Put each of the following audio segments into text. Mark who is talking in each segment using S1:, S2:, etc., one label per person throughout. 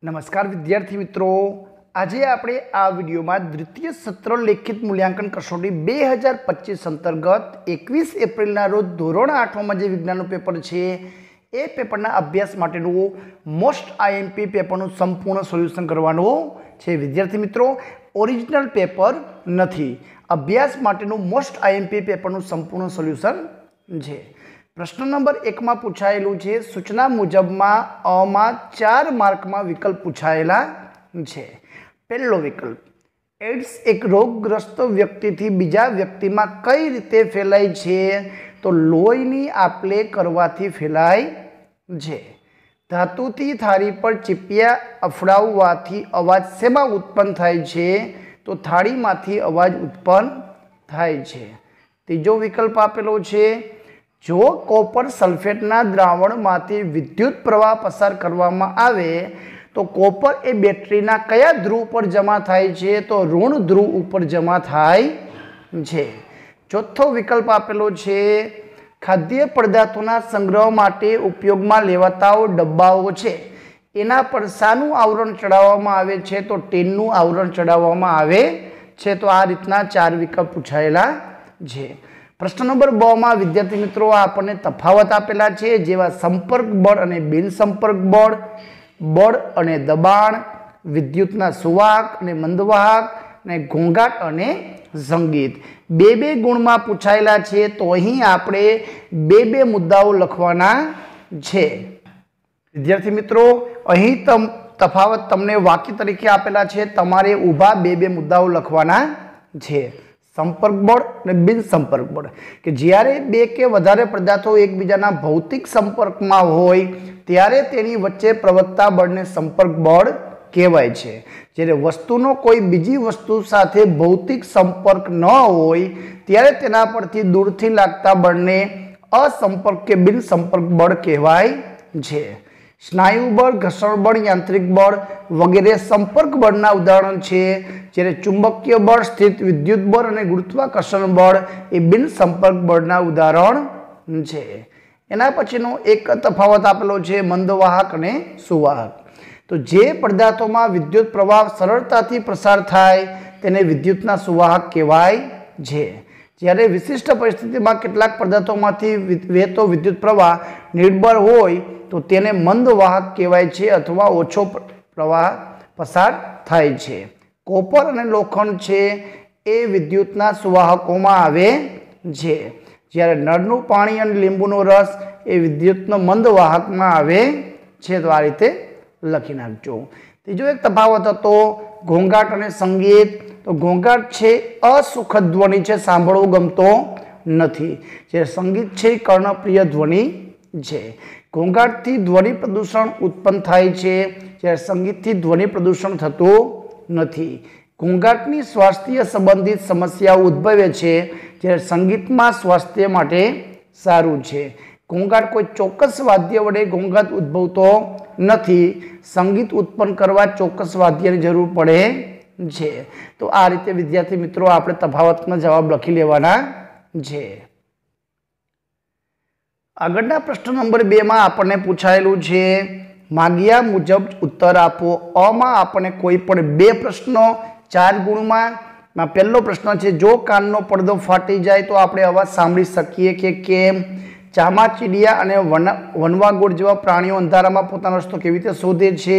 S1: नमस्कार विद्यार्थी मित्रों, आज આપણે આ વિડિયોમાં દ્વિતીય સત્ર લેખિત મૂલ્યાંકન કસોટી 2025 અંતર્ગત 21 એપ્રિલના રોજ ધોરણ 8 માં જે વિજ્ઞાનનું પેપર છે એ પેપરના અભ્યાસ માટેનું મોસ્ટ આઈએમપી પેપરનું સંપૂર્ણ સોલ્યુશન કરવાનું છે। વિદ્યાર્થી મિત્રો, ઓરિજિનલ પેપર નથી, અભ્યાસ માટેનું મોસ્ટ આઈએમપી પેપરનું સંપૂર્ણ સોલ્યુશન છે। प्रश्न नंबर 1 में पूछायेलू छे सूचना मुजब में अ में 4 मार्क में विकल्प पूछायेला छे। पहलो विकल्प, एड्स एक रोगग्रस्त व्यक्ति थी बीजा व्यक्ति में कई रीते फैलाय छे? तो लोहीनी आपले करवाथी फैलाय छे। धातुथी थाળી पर चीपिया अफड़ाववाथी अवाज शेमा उत्पन्न थाय छे? तो थाळीमांथी अवाज उत्पन्न थाय छे। तीजो विकल्प आपेलो छे, जो कॉपर सल्फेटना द्रावणमांथी विद्युत प्रवाह पसार करवामां आवे तो कॉपर ए बेटरीना कया ध्रुव पर जमा थाय छे? तो ऋण ध्रुव उपर जमा थाय छे। चौथो विकल्प आपेलो छे, खाद्य पदार्थोना संग्रह माटे उपयोगमां लेवाताओ डब्बाओ छे एना पर शानुं आवरण चढ़ाववामां आवे छे? तो टीननुं आवरण चढ़ाववामां आवे छे। तो आ रीतना 4 विकल्प पूछायेला छे। प्रश्न नंबर 2 में विद्यार्थी मित्रों आपने तफावत आपेला छे, जेवा संपर्क बळ अने बिन संपर्क बळ, बळ अने दबाण, विद्युतना सुवाहक अने मंदवाहक, अने घोंघाट अने संगीत। बे गुण में पूछायेला छे। तो अहीं आपणे बे मुद्दाओ लखवाना छे। विद्यार्थी मित्रों, अहीं तफावत तमने वाक्य तरीके आपेला छे, तमारे ऊभा बे मुद्दाओ लखवाना छे। संपर्क बळ અને બિન સંપર્ક બળ કે જ્યારે બે કે વધારે પદાર્થો એકબીજાના ભૌતિક સંપર્કમાં હોય ત્યારે તેની વચ્ચે પ્રવર્તતા બળને સંપર્ક બળ કહેવાય છે। જ્યારે વસ્તુનો કોઈ બીજી વસ્તુ સાથે ભૌતિક સંપર્ક ન હોય ત્યારે તેના પરથી દૂરથી લાગતા બળને असंपर्क के बिन संपर्क बळ कहेवाय छे। स्नायु बळ, घर्षण बळ, यांत्रिक बळ वगैरह संपर्क बळना उदाहरण छे। જ્યારે चुंबकीय बळ, स्थित विद्युत बळ અને ગુરુત્વાકર્ષણ બળ એ બિન સંપર્ક બળના ઉદાહરણ છે। એના પછીનો એક તફાવત આપેલો છે મંદવાહક અને સુવાહક। તો જે પદાર્થોમાં વિદ્યુત પ્રવાહ સરળતાથી પ્રસાર થાય તેને વિદ્યુતના સુવાહક કહેવાય છે। જ્યારે વિશિષ્ટ પરિસ્થિતિમાં કેટલાક પદાર્થોમાંથી વહેતો વિદ્યુત પ્રવાહ નિર્બળ હોય તો તેને મંદવાહક કહેવાય છે અથવા ઓછો પ્રવાહ પસાર થાય છે। कोपर अने लोखंड छे ए विद्युतना सुवाहकोमां आवे छे। ज्यारे नळनुं पाणी अने લીંબુનો रस ए विद्युतनो मंदवाहकमां आवे छे। तो आ रीते लखी नाखजो। तीजो एक तफावत हतो घोंघाट अने संगीत। तो घोंघाट छे असुखद ध्वनि छे, सांभळवुं गमतो नथी। ज्यारे संगीत छे कर्णप्रिय ध्वनि छे। घोंघाटथी ध्वनि प्रदूषण उत्पन्न थाय छे, ज्यारे संगीतथी ध्वनि प्रदूषण थतुं નથી। ઘોંઘાટની સ્વાસ્થ્ય સંબંધિત સમસ્યાઓ ઉદ્ભવે છે જ્યારે સંગીતમાં સ્વાસ્થ્ય માટે સારું છે। ઘોંઘાટ કોઈ ચોક્કસ વાદ્ય વડે ઘોંઘાટ ઉદ્ભવતો નથી, સંગીત ઉત્પન્ન કરવા ચોક્કસ વાદ્યની જરૂર પડે છે। તો આ રીતે વિદ્યાર્થી મિત્રો આપણે તફાવતનો જવાબ લખી લેવાના છે। આગળના પ્રશ્ન નંબર 2 માં આપણને પૂછાયેલું છે माग्या मुजब उत्तर आपो। अ में आपने कोई पण 2 प्रश्नों 4 गुण में पहलो प्रश्न है, जो काननो પડદો फाटी जाए तो आपणे अवाज सांभळी शकीए के केम? चामाचीडिया अने वनवागोळ जेवा प्राणीओ अंधारामां पोतानो रस्तो केवी रीते शोधे छे?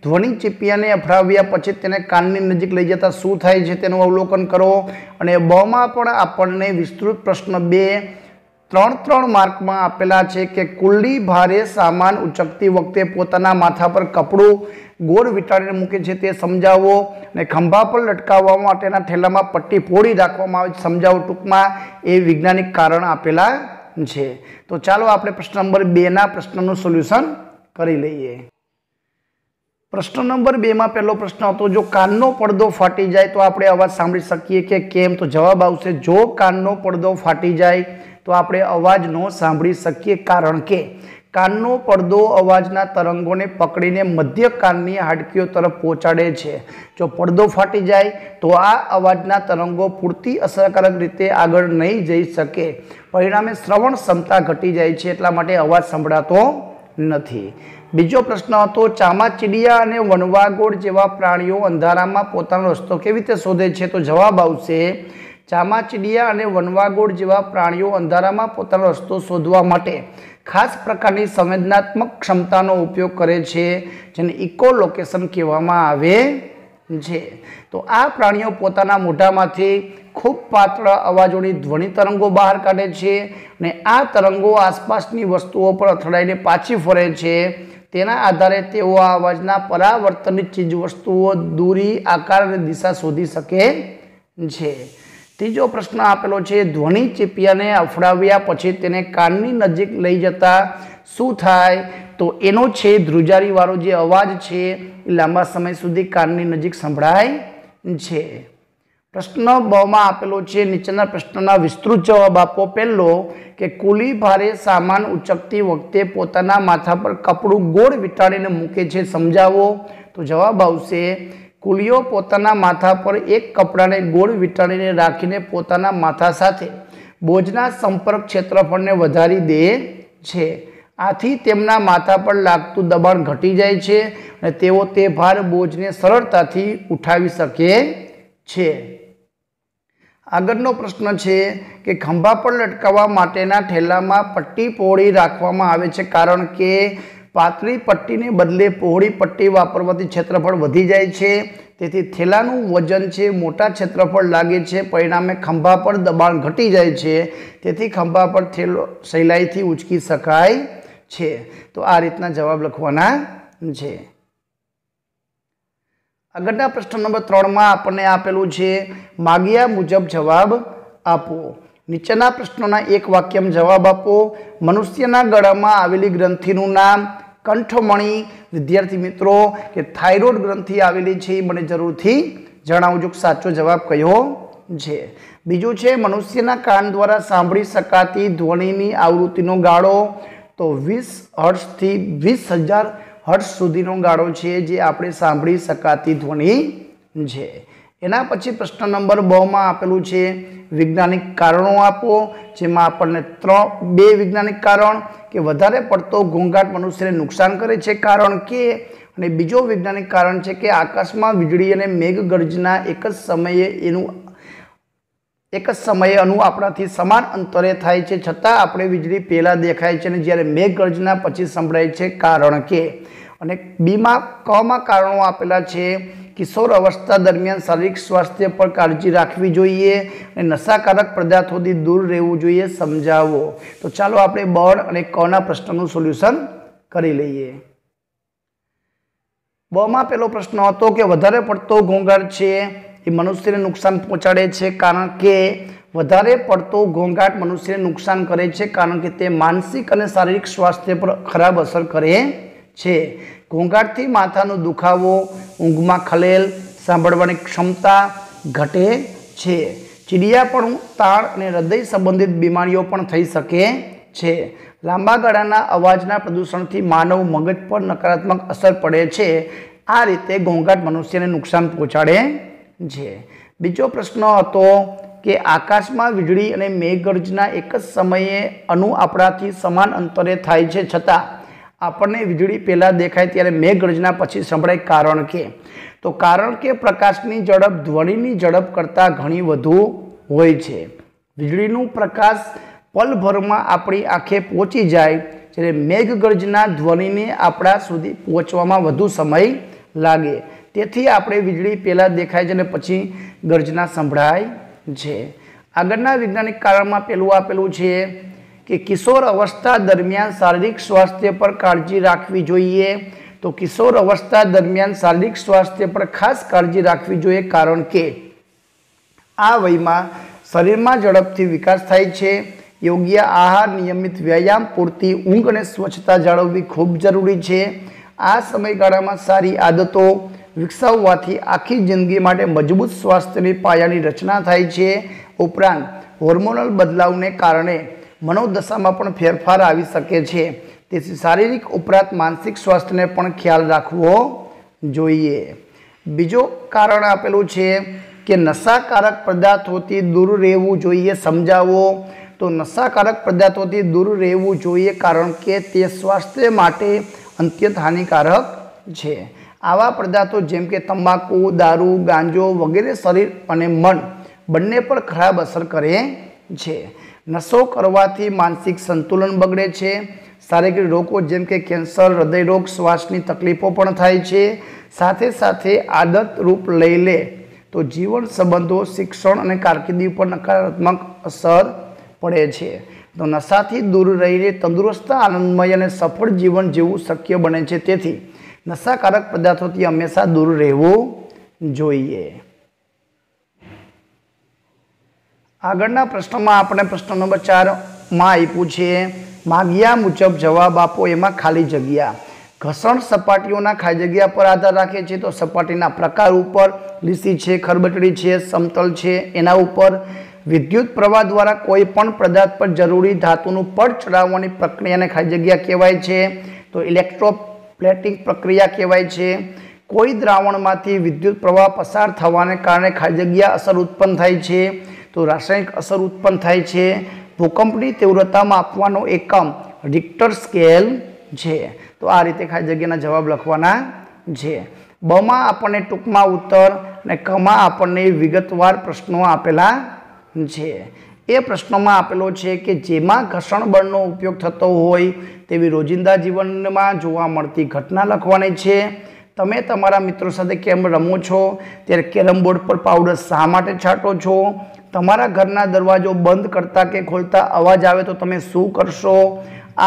S1: ध्वनि चीपियाने अफड़ाव्या पछी तेने काननी नजीक लई जता शुं थाय छे तेनुं अवलोकन करो। अने ब में पण आपणे विस्तृत प्रश्न 2 3 मार्क में आपेला छे कि कुल्ली भारे सामान उचकती वखते पोताना माथा पर कपड़ू गोળ વીંટાળીને મૂકે છે તે સમજાવો અને ખંભા પર લટકાવવા માટેના થેલામાં પટ્ટી ફોડી રાખવામાં આવે છે સમજાવો। ટૂંકમાં એ વૈજ્ઞાનિક કારણ આપેલા છે। તો ચાલો આપણે પ્રશ્ન નંબર 2 ના પ્રશ્નનું સોલ્યુશન કરી લઈએ। પ્રશ્ન નંબર 2 માં પહેલો પ્રશ્ન હતો, જો કાનનો પડદો ફાટી જાય તો આપણે અવાજ સાંભળી શકીએ કે કેમ? તો જવાબ આવશે, જો કાનનો પડદો ફાટી જાય तो आपणे अवाज न सांभळी शकीए कारण के काननो પડદો अवाजना तरंगोने पकड़ीने मध्य काननी हाडकीओ तरफ पहोंचाडे छे। जो પડદો फाटी जाए तो आ अवाजना तरंगो पूरती असरकारक रीते आगळ नहीं जई शके, परिणामे श्रवण क्षमता घटी जाय छे, एटला माटे अवाज संभळातो નથી। બીજો પ્રશ્ન હતો, ચામાચીડિયા અને વનવાગોળ જેવા પ્રાણીઓ અંધારામાં પોતાનો રસ્તો કેવી રીતે શોધે છે? તો જવાબ આવશે, ચામાચીડિયા અને વનવાગોળ જેવા પ્રાણીઓ અંધારામાં પોતાનો રસ્તો શોધવા માટે ખાસ પ્રકારની સંવેદનાત્મક ક્ષમતાનો ઉપયોગ કરે છે, જેને ઇકોલોકેશન કહેવામાં આવે છે। તો આ પ્રાણીઓ પોતાના મોઢામાંથી ખૂબ પાતળા અવાજોની ધ્વનિ તરંગો બહાર કાઢે છે અને આ તરંગો આસપાસની વસ્તુઓ પર અથડાઈને પાછી ફરે છે। તેના આધારે તેઓ આ અવાજના પરાવર્તનિત ચીજવસ્તુઓ, દૂરી, આકાર અને દિશા શોધી શકે છે। ત્રીજો પ્રશ્ન આપેલો છે, ધ્વનિ ચીપિયાને અફડાવ્યા પછી તેને કાનની નજીક લઈ જતા શું થાય? તો એનો છે ધ્રુજારીવાળો જે અવાજ છે એ લાંબા સમય સુધી કાનની નજીક સંભળાય છે। પ્રશ્ન બમાં આપેલો છે, નીચેના પ્રશ્નના વિસ્તૃત જવાબ આપો। પહેલો કે કુલી ભારે સામાન ઉચકતી વખતે પોતાના માથા પર કપડું ગોળ વીંટાળીને મૂકે છે, સમજાવો। તો જવાબ આવશે, કુલીઓ પોતાના માથા પર એક કપડાને ગોળ વીંટાળીને રાખીને પોતાના માથા સાથે બોજના સંપર્ક ક્ષેત્રફળને વધારી દે છે। આથી તેમના માથા પર લાગતું દબાણ ઘટી જાય છે અને તેઓ તે ભાર બોજને સરળતાથી ઉઠાવી શકે છે। આગળનો પ્રશ્ન છે કે ખંભા પર લટકાવવા માટેના ઠેલામાં પટ્ટી પહોળી રાખવામાં આવે છે, કારણ કે પાતળી પટ્ટીને બદલે પહોળી પટ્ટી વાપરવાથી ક્ષેત્રફળ વધી જાય છે। તેથી થેલાનું વજન છે મોટા ક્ષેત્રફળ લાગે છે, પરિણામે ખંભા પર દબાણ ઘટી જાય છે। તેથી ખંભા પર થેલો સહેલાઈથી ઉંચકી શકાય છે। તો આ રીતના જવાબ લખવાના છે। આગળના પ્રશ્ન નંબર 3 માં આપણને આપેલું છે, માગ્યા મુજબ જવાબ આપો। નીચેના પ્રશ્નોના એક વાક્યમાં જવાબ આપો। મનુષ્યના ગળામાં આવેલી ગ્રંથિનું નામ? કંઠમણી। વિદ્યાર્થી મિત્રો, કે થાઇરોઇડ ગ્રંથિ આવેલી છે એ મને જરૂરથી જણાવજો સાચો જવાબ કયો છે। બીજું છે, મનુષ્યના કાન દ્વારા સાંભળી શકાતી ધ્વનિની આવૃત્તિનો ગાળો? તો 20 હર્ટ્ઝથી 20,000 હર્ટ્ઝ સુધીનો ગાળો છે જે આપણે સાંભળી શકાતી ધ્વનિ છે। એના પછી પ્રશ્ન નંબર 2 માં આપેલું છે, વૈજ્ઞાનિક કારણો આપો, જેમાં આપણને 2 વૈજ્ઞાનિક કારણ કે વધારે પડતો ઘોંઘાટ મનુષ્યને નુકસાન કરે છે, કારણ કે, અને બીજો વૈજ્ઞાનિક કારણ છે કે આકાશમાં વીજળી અને મેઘગર્જના એક જ સમયે આપણાથી સમાન અંતરે થાય છે, છતાં આપણે વીજળી પહેલાં દેખાય છે અને જ્યારે મેઘગર્જના પછી સંભળાય છે, કારણ કે। અને કમાં કારણો આપેલા છે, કિશોર અવસ્થા દરમિયાન શારીરિક સ્વાસ્થ્ય પર કાળજી રાખવી જોઈએ અને નશાકારક પદાર્થોથી દૂર રહેવું જોઈએ, સમજાવો। તો ચાલો આપણે બ અને કના પ્રશ્નનું સોલ્યુશન કરી લઈએ। બમાં પહેલો પ્રશ્ન હતો કે વધારે પડતો ઘોંઘાટ છે એ મનુષ્યને નુકસાન પહોંચાડે છે, કારણ કે વધારે પડતો ઘોંઘાટ મનુષ્યને નુકસાન કરે છે કારણ કે તે માનસિક અને શારીરિક સ્વાસ્થ્ય પર ખરાબ અસર કરે છે। ઘોંઘાટથી માથાનો દુખાવો, ઊંઘમાં ખલેલ, સાંભળવાની ક્ષમતા ઘટે છે। ચીડિયાપણું, તાણ અને હૃદય સંબંધિત બીમારીઓ પણ થઈ શકે છે। લાંબા ગાળાના અવાજના પ્રદૂષણથી માનવ મગજ પર નકારાત્મક અસર પડે છે। આ રીતે ઘોંઘાટ મનુષ્યને નુકસાન પહોંચાડે છે। બીજો પ્રશ્ન હતો કે આકાશમાં વીજળી અને મેઘગર્જના એક જ સમયે આપણાથી સમાન અંતરે થાય છે, છતાં આપણને વીજળી પહેલાં દેખાય ત્યારે મેઘગર્જના પછી સંભળાય, કારણ કે? તો કારણ કે પ્રકાશની ઝડપ ધ્વનિની ઝડપ કરતાં ઘણી વધુ હોય છે। વીજળીનું પ્રકાશ પલભરમાં આપણી આંખે પહોંચી જાય, જ્યારે મેઘગર્જના ધ્વનિને આપણા સુધી પહોંચવામાં વધુ સમય લાગે। તેથી આપણે વીજળી પહેલાં દેખાય છે અને પછી ગર્જના સંભળાય છે। આગળના વૈજ્ઞાનિક કારણમાં પહેલું આપેલું છે કે કિશોર અવસ્થા દરમિયાન શારીરિક સ્વાસ્થ્ય પર કાળજી રાખવી જોઈએ। તો કિશોર અવસ્થા દરમિયાન શારીરિક સ્વાસ્થ્ય પર ખાસ કાળજી રાખવી જોઈએ, કારણ કે આ વયમાં શરીરમાં ઝડપથી વિકાસ થાય છે। યોગ્ય આહાર, નિયમિત વ્યાયામ, પૂરતી ઊંઘ અને સ્વચ્છતા જાળવવી ખૂબ જરૂરી છે। આ સમયગાળામાં સારી આદતો વિકસાવવાથી આખી જિંદગી માટે મજબૂત સ્વાસ્થ્યની પાયાની રચના થાય છે। ઉપરાંત હોર્મોનલ બદલાવને કારણે મનોદશામાં પણ ફેરફાર આવી શકે છે, તેથી શારીરિક ઉપરાંત માનસિક સ્વાસ્થ્યને પણ ખ્યાલ રાખવો જોઈએ। બીજો કારણ આપેલું છે કે નશાકારક પદાર્થોથી દૂર રહેવું જોઈએ, સમજાવો। તો તો નશાકારક પદાર્થોથી દૂર રહેવું જોઈએ, કારણ કે તે સ્વાસ્થ્ય માટે અત્યંત હાનિકારક છે. આવા પદાર્થો જેમ કે તંબાકુ, દારૂ, ગાંજો વગેરે શરીર અને મન બંને પર ખરાબ અસર કરે છે. નશો કરવાથી માનસિક સંતુલન બગડે છે. શારીરિક રોગો જેમ કે કેન્સર, હૃદયરોગ, શ્વાસની તકલીફો પણ થાય છે. સાથે સાથે આદત રૂપ લઈ લે તો જીવન સંબંધો, શિક્ષણ અને કારકિર્દી પર નકારાત્મક અસર પડે છે. તો નશાથી દૂર રહીને તંદુરસ્ત, આનંદમય અને સફળ જીવન જીવવું શક્ય બને છે. તેથી નશાકારક પદાર્થોથી હંમેશા દૂર રહેવું જોઈએ. આગળના પ્રશ્નમાં આપણે પ્રશ્ન નંબર 4 માં આપ્યું છે, માગ્યા મુજબ જવાબ આપો. એમાં ખાલી જગ્યા. ઘર્ષણ સપાટીઓના ખાલી જગ્યા પર આધાર રાખે છે. તો સપાટીના પ્રકાર ઉપર, લીસી છે, ખરબચડી છે, સમતલ છે, એના ઉપર. વિદ્યુત પ્રવાહ દ્વારા કોઈ પણ પદાર્થ પર જરૂરી ધાતુનું પડ ચડાવવાની પ્રક્રિયાને ખાલી જગ્યા કહેવાય છે. તો ઇલેક્ટ્રોપ્લેટિંગ પ્રક્રિયા કહેવાય છે. કોઈ દ્રાવણમાંથી વિદ્યુત પ્રવાહ પસાર થવાને કારણે ખાલી જગ્યા અસર ઉત્પન્ન થાય છે. તો રાસાયણિક અસર ઉત્પન્ન થાય છે. ભૂકંપની તીવ્રતા માપવાનો એકમ રિક્ટર સ્કેલ છે. તો આ રીતે ખાલી જગ્યાના જવાબ લખવાના છે. બમાં આપણને ટૂંકમાં ઉત્તર અને કમાં આપણને વિગતવાર પ્રશ્નો આપેલા છે. એ પ્રશ્નોમાં આપેલો છે કે જેમાં ઘર્ષણ બળનો ઉપયોગ થતો હોય તેવી રોજિંદા જીવનમાં જોવા મળતી ઘટના લખવાની છે. તમે તમારા મિત્રો સાથે કેમ રમો છો ત્યારે કેરમ બોર્ડ પર પાવડર શા માટે છાંટો છો? તમારા ઘરના દરવાજો બંધ કરતા કે ખોલતા અવાજ આવે તો તમે શું કરશો?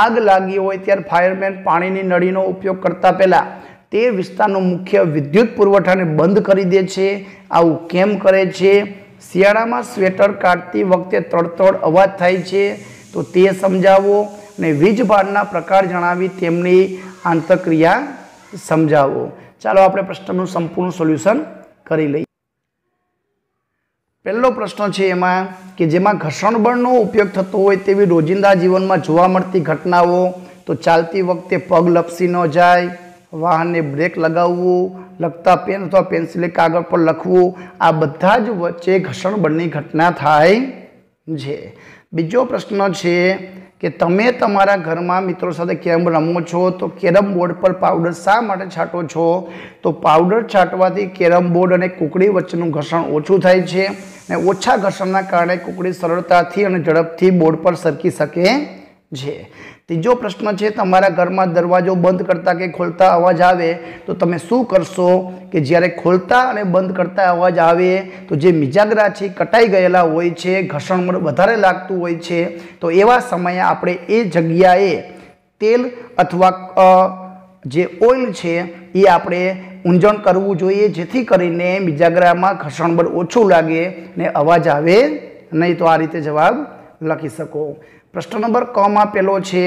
S1: આગ લાગી હોય ત્યારે ફાયરમેન પાણીની નળીનો ઉપયોગ કરતા પહેલાં તે વિસ્તારનો મુખ્ય વિદ્યુત પુરવઠાને બંધ કરી દે છે. આવું કેમ કરે છે? શિયાળામાં સ્વેટર કાઢતી વખતે તડતડ અવાજ થાય છે, તો તે સમજાવો. અને વીજભારના પ્રકાર જણાવી તેમની આંતરક્રિયા સમજાવો. ચાલો આપણે પ્રશ્નનું સંપૂર્ણ સોલ્યુશન કરી લઈએ. પહેલો પ્રશ્ન છે એમાં કે જેમાં ઘર્ષણ બળનો ઉપયોગ થતો હોય તેવી રોજિંદા જીવનમાં જોવા મળતી ઘટનાઓ. તો ચાલતી વખતે પગ લપસી ન જાય, વાહનને બ્રેક લગાવવું, લખતા પેન અથવા પેન્સિલે કાગળ પર લખવું, આ બધા જ વચ્ચે ઘર્ષણ બળની ઘટના થાય છે. બીજો પ્રશ્ન છે કે તમે તમારા ઘરમાં મિત્રો સાથે કેરમ રમો છો, તો કેરમ બોર્ડ પર પાવડર શા માટે છાંટો છો? તો પાવડર છાંટવાથી કેરમ બોર્ડ અને કુકડી વચ્ચેનું ઘર્ષણ ઓછું થાય છે અને ઓછા ઘર્ષણના કારણે કુકડી સરળતાથી અને ઝડપથી બોર્ડ પર સરકી શકે છે. ત્રીજો પ્રશ્ન છે તમારા ઘરમાં દરવાજો બંધ કરતા કે ખોલતા અવાજ આવે તો તમે શું કરશો? કે જ્યારે ખોલતા અને બંધ કરતા અવાજ આવે તો જે મિજાગરા છે કટાઈ ગયેલા હોય છે, ઘર્ષણ વધારે લાગતું હોય છે, તો એવા સમયે આપણે એ જગ્યાએ તેલ અથવા જે ઓઇલ છે એ આપણે ઊંજણ કરવું જોઈએ, જેથી કરીને મિજાગરામાં ઘર્ષણ બળ ઓછું લાગે ને અવાજ આવે નહીં. તો આ રીતે જવાબ લખી શકો. પ્રશ્ન નંબર ક માં પેલો છે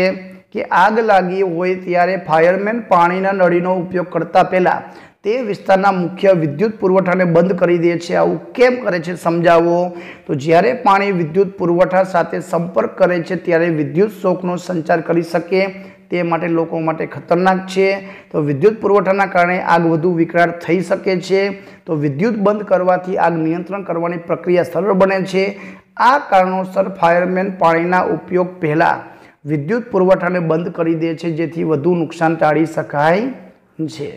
S1: કે આગ લાગી હોય ત્યારે ફાયરમેન પાણીના નળીનો ઉપયોગ કરતા પહેલાં તે વિસ્તારના મુખ્ય વિદ્યુત પુરવઠાને બંધ કરી દે છે. આવું કેમ કરે છે સમજાવો. તો જ્યારે પાણી વિદ્યુત પુરવઠા સાથે સંપર્ક કરે છે ત્યારે વિદ્યુત શોકનો સંચાર કરી શકે, તે માટે લોકો માટે ખતરનાક છે. તો વિદ્યુત પુરવઠાના કારણે આગ વધુ વિકરાળ થઈ શકે છે. તો વિદ્યુત બંધ કરવાથી આગ નિયંત્રણ કરવાની પ્રક્રિયા સરળ બને છે. આ કારણોસર ફાયરમેન પાણીના ઉપયોગ પહેલાં વિદ્યુત પુરવઠાને બંધ કરી દે છે, જેથી વધુ નુકસાન ટાળી શકાય છે.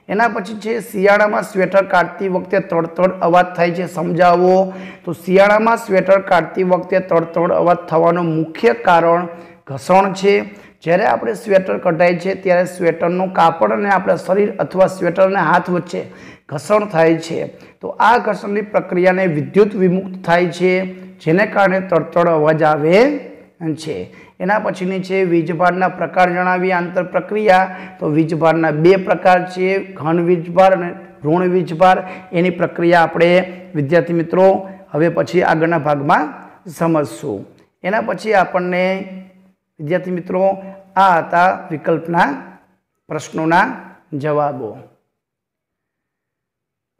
S1: એના પછી છે શિયાળામાં સ્વેટર કાઢતી વખતે તડતડ અવાજ થાય છે, સમજાવો. તો શિયાળામાં સ્વેટર કાઢતી વખતે તડતડ અવાજ થવાનું મુખ્ય કારણ ઘર્ષણ છે. જ્યારે આપણે સ્વેટર કઢાય છે ત્યારે સ્વેટરનું કાપડ અને આપણા શરીર અથવા સ્વેટરના હાથ વચ્ચે ઘર્ષણ થાય છે. તો આ ઘર્ષણની પ્રક્રિયાને વિદ્યુત વિમુક્ત થાય છે, જેને કારણે તડતડ અવાજ આવે છે. એના પછીની છે વીજભારના પ્રકાર જણાવી આંતર પ્રક્રિયા. તો વીજભારના બે પ્રકાર છે, ઘન વીજભાર અને ઋણ વીજભાર. એની પ્રક્રિયા આપણે વિદ્યાર્થી મિત્રો હવે પછી આગળના ભાગમાં સમજશું. એના પછી આપણને વિદ્યાર્થી મિત્રો આ હતા વિકલ્પના પ્રશ્નોના જવાબો.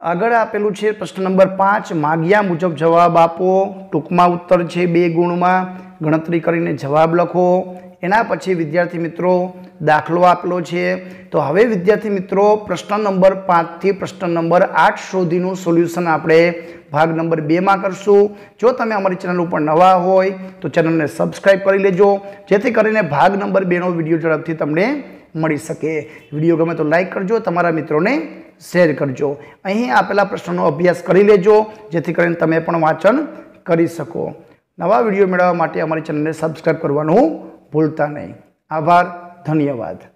S1: આગળ આપેલું છે પ્રશ્ન નંબર 5, માગ્યા મુજબ જવાબ આપો. ટૂંકમાં ઉત્તર છે 2 ગુણમાં, ગણતરી કરીને જવાબ લખો. એના પછી વિદ્યાર્થી મિત્રો દાખલો આપેલો છે। તો હવે વિદ્યાર્થી મિત્રો પ્રશ્ન નંબર 5 થી પ્રશ્ન નંબર 8 સુધીનું સોલ્યુશન આપણે ભાગ નંબર 2 માં કરશું। જો તમે અમારી ચેનલ ઉપર નવા હોય તો ચેનલને સબસ્ક્રાઇબ કરી લેજો, જેથી કરીને ભાગ નંબર 2 નો વિડીયો ઝડપથી તમને મળી શકે। વિડીયો ગમે તો લાઈક કરજો, તમારા મિત્રોને શેર કરજો। અહીં આપેલા પ્રશ્નોનો અભ્યાસ કરી લેજો, જેથી કરીને તમે પણ વાંચન કરી શકો। નવા વિડીયો મેળવવા માટે અમારી ચેનલને સબસ્ક્રાઇબ કરવાનું ભૂલતા નહીં। આભાર, ધન્યવાદ।